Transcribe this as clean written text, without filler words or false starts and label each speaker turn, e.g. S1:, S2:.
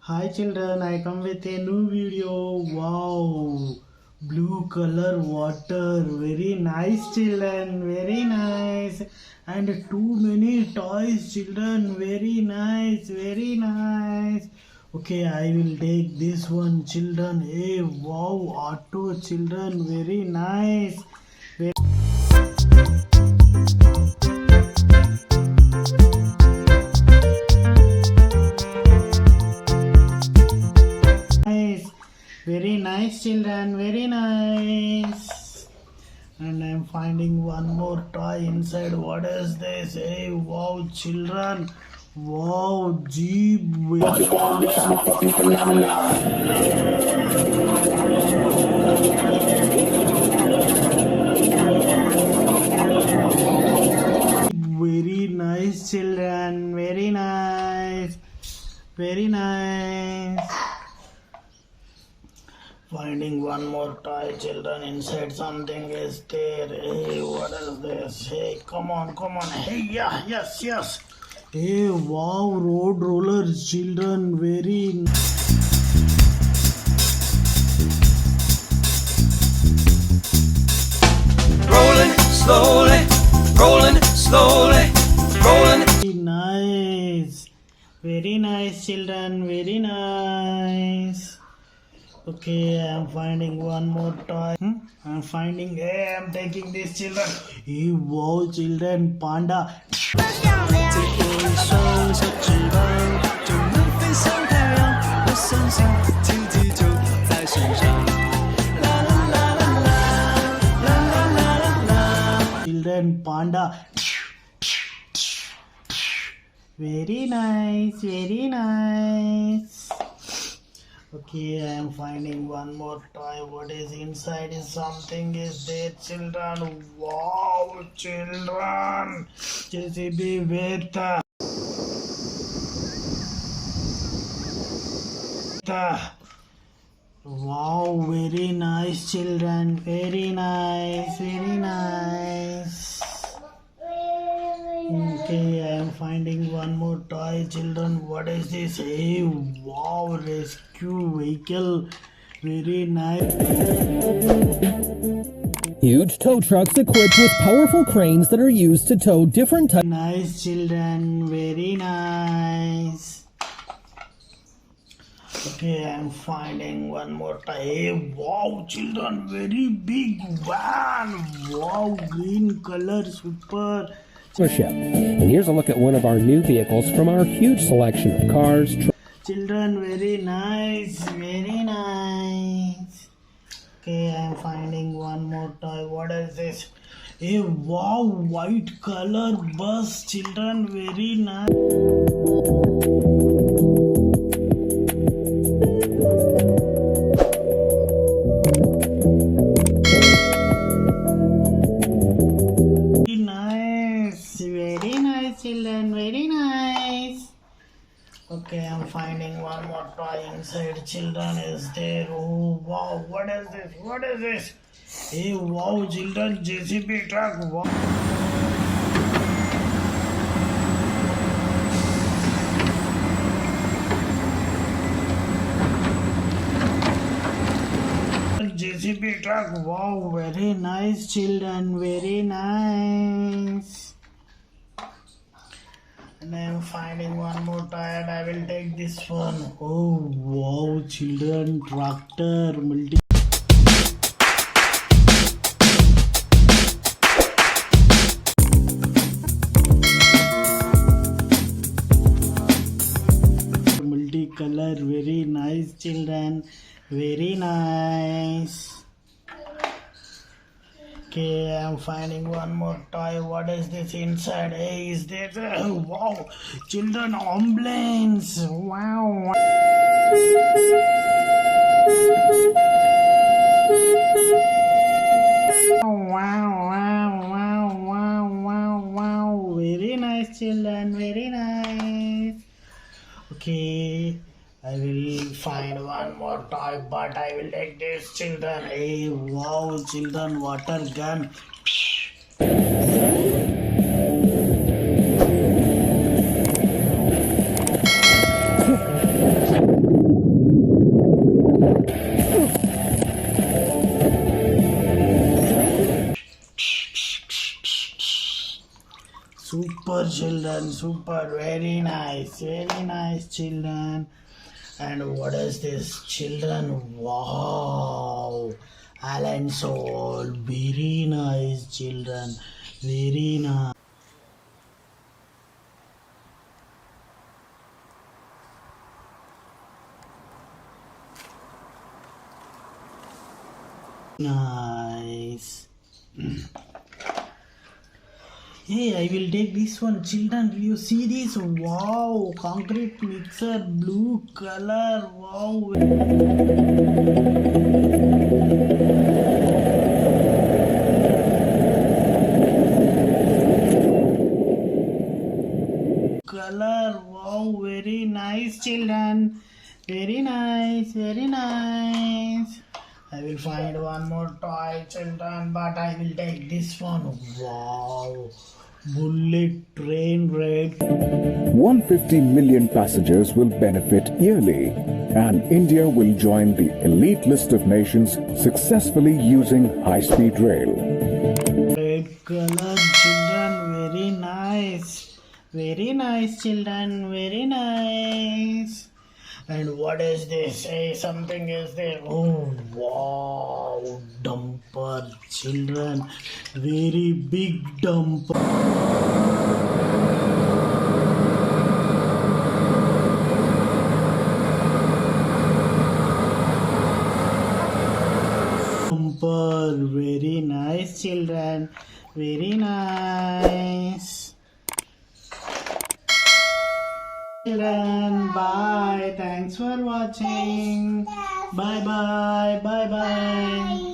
S1: Hi children, I come with a new video. Wow, blue color water, very nice children, very nice. And too many toys children, very nice, very nice. Okay, I will take this one children. Hey, wow, auto children, very nice. Very nice children, very nice. And I'm finding one more toy inside. What is this? Hey, wow children, wow jeep. Very nice children, very nice, very nice. Finding one more toy children, inside something is there. Hey, what is this? Hey, come on, hey, yeah, yes. Hey, wow, road rollers children, very
S2: rolling slowly
S1: nice, very nice children, very nice. Okay, I'm finding one more toy. I'm taking this children. Hey, wow, children, Panda. Children, Panda. Very nice, very nice. Okay, I am finding one more toy. What is inside? Is something is there, children? Wow, children! JCB with wow, very nice, children. Very nice, very nice. Okay, I am finding one more toy, children. What is this? Hey, wow, rescue vehicle. Very nice.
S3: Huge tow trucks equipped with powerful cranes that are used to tow different types.
S1: Nice, children. Very nice. Okay, I am finding one more toy. Hey, wow, children. Very big van. Wow, green color, super.
S3: And here's a look at one of our new vehicles from our huge selection of cars.
S1: Children, very nice, very nice. Okay, I'm finding one more toy. What is this? A wow, white color bus. Children, very nice. Children, very nice. Okay, I'm finding one more toy inside. Children, is there? Oh wow, what is this? What is this? Hey, wow, children, JCB truck. Wow. JCB truck. Wow, very nice, children, very nice. And I am finding one more toy and I will take this one. Oh wow, children, tractor, multicolor, very nice, children, very nice. Okay, I'm finding one more toy. What is this inside? Hey, is there? Wow, children, ambulance. Wow. Wow. Very nice, children. Very nice. Okay. I will find one more toy, but I will take this, children. Hey, wow, children, water gun. children, super, very nice children. And what is this children? Wow, Alan Soul, very nice children, very nice. Nice. Hey, I will take this one, children. Do you see this? Wow, concrete mixer, blue color. Wow. Color. Wow, very nice, children. Very nice, very nice. I will find one more toy, children, but I will take this one. Wow, bullet train red.
S2: 150 million passengers will benefit yearly, and India will join the elite list of nations successfully using high-speed rail.
S1: Red color, children, very nice. Very nice, children, very nice. And what is this? Hey, something is there. Oh, wow, dumper, children. Very big dumper. Dumper, very nice, children. Very nice. Children, bye. Thanks for watching. Bye bye. Bye bye.